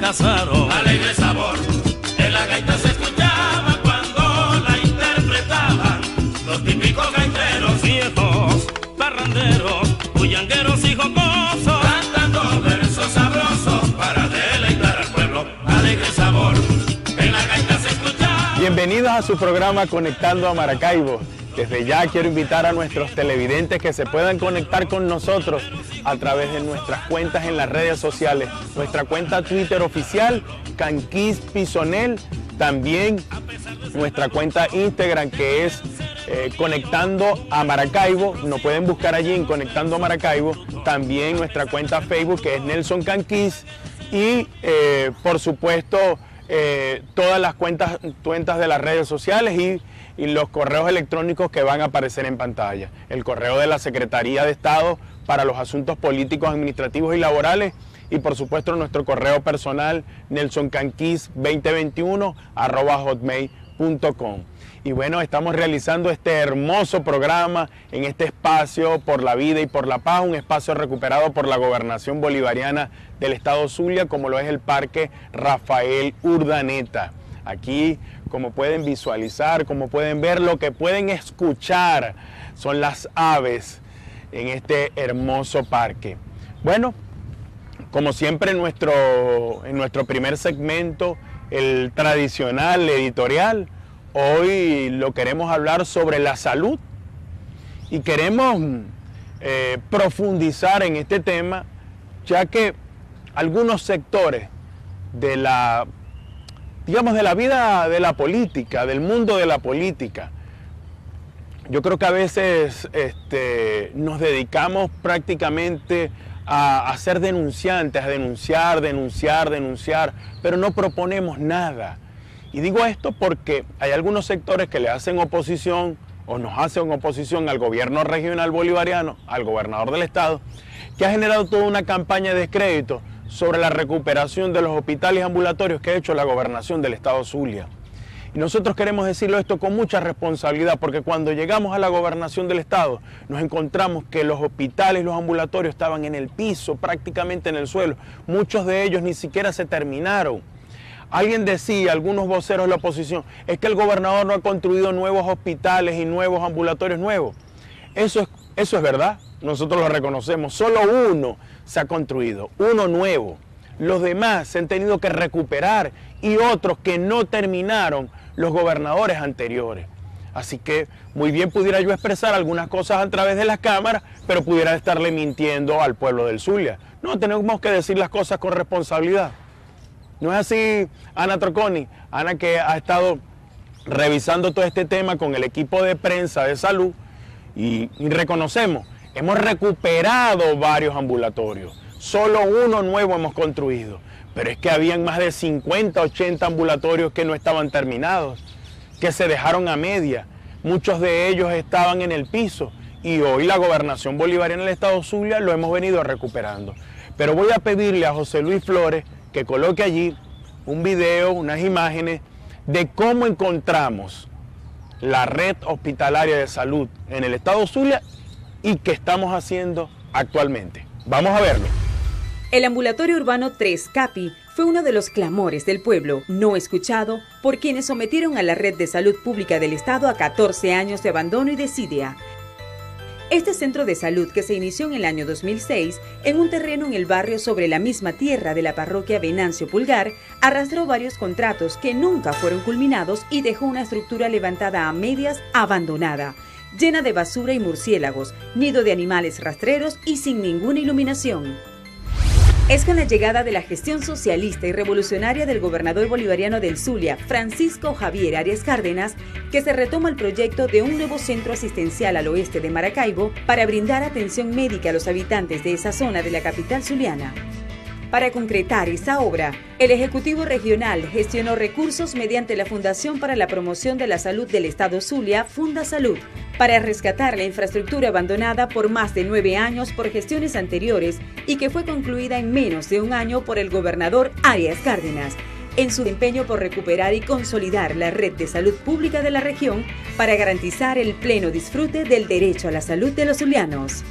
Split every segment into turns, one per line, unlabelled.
casaron.
Alegre sabor, en la gaita se escuchaba cuando la interpretaban los típicos gaiteros,
Viejos, parranderos, bullangueros y jocosos,
cantando versos sabrosos para deleitar al pueblo. Alegre sabor, en la gaita se escuchaba.
Bienvenidos a su programa Conectando a Maracaibo. Desde ya quiero invitar a nuestros televidentes que se puedan conectar con nosotros a través de nuestras cuentas en las redes sociales. Nuestra cuenta Twitter oficial, Canquis Pisonel. También nuestra cuenta Instagram, que es Conectando a Maracaibo. Nos pueden buscar allí en Conectando a Maracaibo. También nuestra cuenta Facebook, que es Nelson Canquis. Y por supuesto todas las cuentas de las redes sociales y los correos electrónicos que van a aparecer en pantalla. El correo de la Secretaría de Estado para los Asuntos Políticos, Administrativos y Laborales, y por supuesto nuestro correo personal nelsoncanquis2021@hotmail.com. Y bueno, estamos realizando este hermoso programa en este espacio por la vida y por la paz, un espacio recuperado por la Gobernación Bolivariana del Estado Zulia, como lo es el Parque Rafael Urdaneta. Aquí, como pueden visualizar, como pueden ver, lo que pueden escuchar son las aves en este hermoso parque. Bueno, como siempre en nuestro primer segmento, el tradicional editorial, hoy lo queremos hablar sobre la salud y queremos profundizar en este tema, ya que algunos sectores de la vida de la política, del mundo de la política, yo creo que a veces nos dedicamos prácticamente a ser denunciantes, a denunciar, pero no proponemos nada. Y digo esto porque hay algunos sectores que le hacen oposición o nos hacen oposición al gobierno regional bolivariano, al gobernador del estado, que ha generado toda una campaña de descrédito sobre la recuperación de los hospitales ambulatorios que ha hecho la gobernación del estado Zulia. Y nosotros queremos decirlo esto con mucha responsabilidad, porque cuando llegamos a la gobernación del estado nos encontramos que los hospitales, los ambulatorios estaban en el piso, prácticamente en el suelo. Muchos de ellos ni siquiera se terminaron. Alguien decía, algunos voceros de la oposición, es que el gobernador no ha construido nuevos hospitales y nuevos ambulatorios nuevos. Eso es verdad, nosotros lo reconocemos. Solo uno se ha construido, uno nuevo. Los demás se han tenido que recuperar y otros que no terminaron los gobernadores anteriores. Así que muy bien pudiera yo expresar algunas cosas a través de las cámaras, pero pudiera estarle mintiendo al pueblo del Zulia. No, tenemos que decir las cosas con responsabilidad. ¿No es así, Ana Troconi? Ana, que ha estado revisando todo este tema con el equipo de prensa de salud, y reconocemos, hemos recuperado varios ambulatorios, solo uno nuevo hemos construido, pero es que habían más de 50, 80 ambulatorios que no estaban terminados, que se dejaron a media, muchos de ellos estaban en el piso, y hoy la gobernación bolivariana del estado Zulia lo hemos venido recuperando. Pero voy a pedirle a José Luis Flores que coloque allí un video, unas imágenes de cómo encontramos la red hospitalaria de salud en el estado Zulia y qué estamos haciendo actualmente. Vamos a verlo.
El ambulatorio urbano 3 CAPI fue uno de los clamores del pueblo, no escuchado por quienes sometieron a la red de salud pública del estado a 14 años de abandono y desidia. Este centro de salud, que se inició en el año 2006 en un terreno en el barrio sobre la misma tierra de la parroquia Venancio Pulgar, arrastró varios contratos que nunca fueron culminados y dejó una estructura levantada a medias, abandonada, llena de basura y murciélagos, nido de animales rastreros y sin ninguna iluminación. Es con la llegada de la gestión socialista y revolucionaria del gobernador bolivariano del Zulia, Francisco Javier Arias Cárdenas, que se retoma el proyecto de un nuevo centro asistencial al oeste de Maracaibo para brindar atención médica a los habitantes de esa zona de la capital zuliana. Para concretar esa obra, el Ejecutivo Regional gestionó recursos mediante la Fundación para la Promoción de la Salud del Estado Zulia, Fundasalud, para rescatar la infraestructura abandonada por más de 9 años por gestiones anteriores y que fue concluida en menos de un año por el gobernador Arias Cárdenas, en su empeño por recuperar y consolidar la red de salud pública de la región para garantizar el pleno disfrute del derecho a la salud de los zulianos.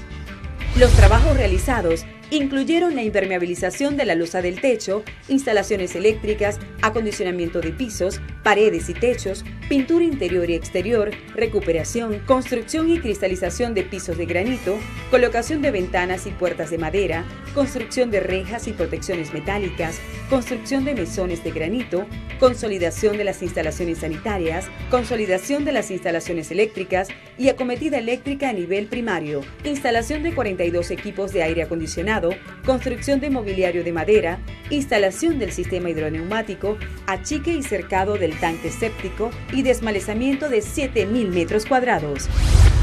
Los trabajos realizados incluyeron la impermeabilización de la losa del techo, instalaciones eléctricas, acondicionamiento de pisos, paredes y techos, pintura interior y exterior, recuperación, construcción y cristalización de pisos de granito, colocación de ventanas y puertas de madera, construcción de rejas y protecciones metálicas, construcción de mesones de granito, consolidación de las instalaciones sanitarias, consolidación de las instalaciones eléctricas y acometida eléctrica a nivel primario, instalación de 42 equipos de aire acondicionado, construcción de mobiliario de madera, instalación del sistema hidroneumático, achique y cercado del tanque séptico y desmalezamiento de 7.000 metros cuadrados.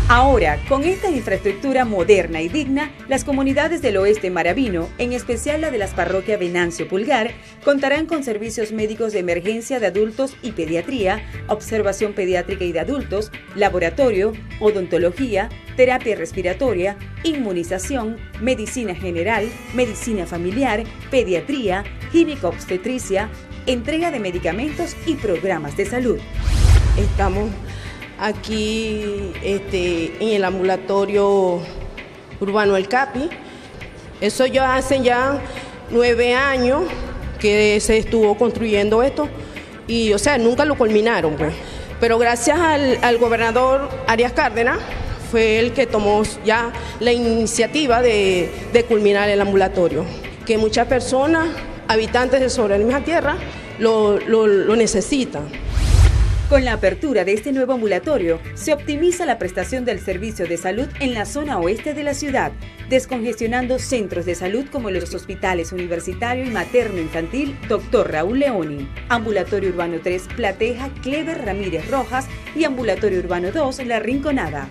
Ahora, con esta infraestructura moderna y digna, las comunidades del oeste maravino, en especial la de las parroquias Venancio Pulgar, contarán con servicios médicos de emergencia de adultos y pediatría, observación pediátrica y de adultos, laboratorio, odontología, terapia respiratoria, inmunización, medicina general, medicina familiar, pediatría, gineco-obstetricia, entrega de medicamentos y programas de salud.
Estamos aquí en el ambulatorio urbano El Capi. Eso ya hace 9 años que se estuvo construyendo esto y, o sea, nunca lo culminaron, pues. Pero gracias al gobernador Arias Cárdenas fue el que tomó ya la iniciativa de culminar el ambulatorio, que muchas personas, habitantes de sobre la misma tierra, lo necesitan.
Con la apertura de este nuevo ambulatorio, se optimiza la prestación del servicio de salud en la zona oeste de la ciudad, descongestionando centros de salud como los hospitales universitario y materno-infantil Dr. Raúl Leoni, Ambulatorio Urbano 3 Plateja Clever Ramírez Rojas y Ambulatorio Urbano 2 La Rinconada.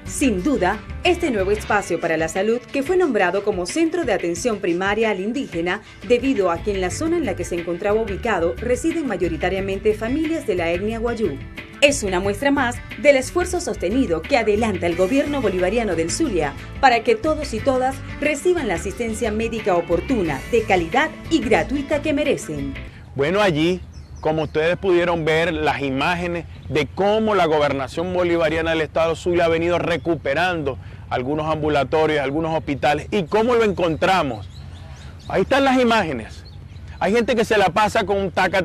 Sin duda, este nuevo espacio para la salud, que fue nombrado como Centro de Atención Primaria al Indígena, debido a que en la zona en la que se encontraba ubicado residen mayoritariamente familias de la etnia Wayuu, es una muestra más del esfuerzo sostenido que adelanta el gobierno bolivariano del Zulia para que todos y todas reciban la asistencia médica oportuna, de calidad y gratuita que merecen.
Bueno, allí, como ustedes pudieron ver, las imágenes de cómo la gobernación bolivariana del estado Zulia ha venido recuperando algunos ambulatorios, algunos hospitales, y cómo lo encontramos. Ahí están las imágenes. Hay gente que se la pasa con un taca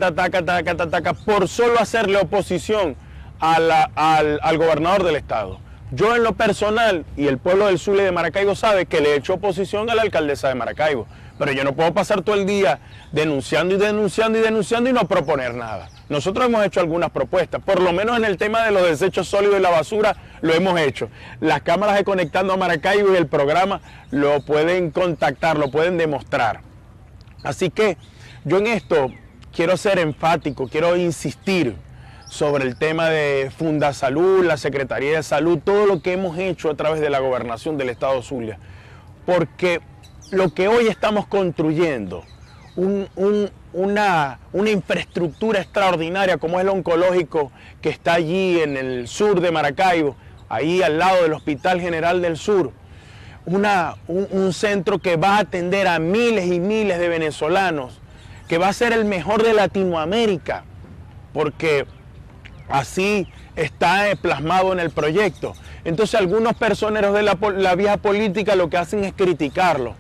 por solo hacerle oposición al gobernador del estado. Yo en lo personal, y el pueblo del Zulia y de Maracaibo sabe que le he hecho oposición a la alcaldesa de Maracaibo, pero yo no puedo pasar todo el día denunciando y no proponer nada. Nosotros hemos hecho algunas propuestas, por lo menos en el tema de los desechos sólidos y la basura lo hemos hecho. Las cámaras de Conectando a Maracaibo y el programa lo pueden contactar, lo pueden demostrar. Así que yo en esto quiero ser enfático, quiero insistir sobre el tema de Fundasalud, la Secretaría de Salud, todo lo que hemos hecho a través de la gobernación del estado Zulia, porque lo que hoy estamos construyendo, una infraestructura extraordinaria como es el oncológico que está allí en el sur de Maracaibo, ahí al lado del Hospital General del Sur, un centro que va a atender a miles y miles de venezolanos, que va a ser el mejor de Latinoamérica, porque así está plasmado en el proyecto. Entonces algunos personeros de la vieja política lo que hacen es criticarlo.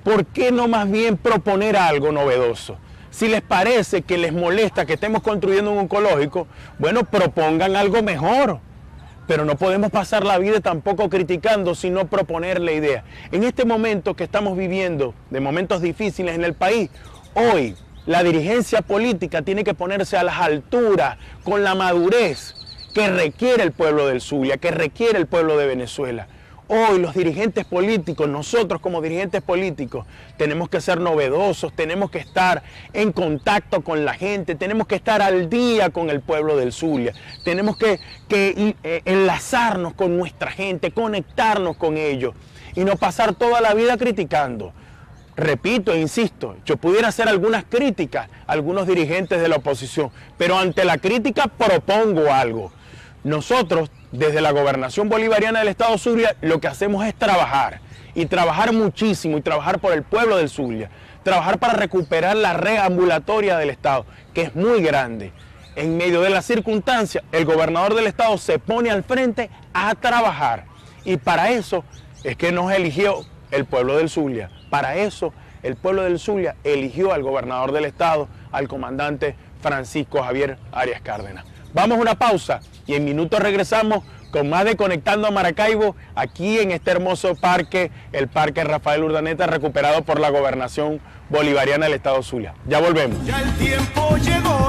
¿Por qué no más bien proponer algo novedoso? Si les parece que les molesta que estemos construyendo un oncológico, bueno, propongan algo mejor. Pero no podemos pasar la vida tampoco criticando, sino proponer la idea. En este momento que estamos viviendo, de momentos difíciles en el país, hoy la dirigencia política tiene que ponerse a las alturas, con la madurez que requiere el pueblo del Zulia, que requiere el pueblo de Venezuela. Hoy los dirigentes políticos, nosotros como dirigentes políticos, tenemos que ser novedosos, tenemos que estar en contacto con la gente, tenemos que estar al día con el pueblo del Zulia, tenemos que enlazarnos con nuestra gente, conectarnos con ellos y no pasar toda la vida criticando. Repito e insisto, yo pudiera hacer algunas críticas a algunos dirigentes de la oposición, pero ante la crítica propongo algo. Nosotros, desde la gobernación bolivariana del estado Zulia, lo que hacemos es trabajar, y trabajar muchísimo, y trabajar por el pueblo del Zulia, trabajar para recuperar la red ambulatoria del estado, que es muy grande. En medio de las circunstancias, el gobernador del estado se pone al frente a trabajar, y para eso es que nos eligió el pueblo del Zulia. Para eso, el pueblo del Zulia eligió al gobernador del estado, al comandante Francisco Javier Arias Cárdenas. Vamos a una pausa y en minutos regresamos con más de Conectando a Maracaibo, aquí en este hermoso parque, el Parque Rafael Urdaneta, recuperado por la Gobernación Bolivariana del estado Zulia. Ya volvemos.
Ya el tiempo llegó.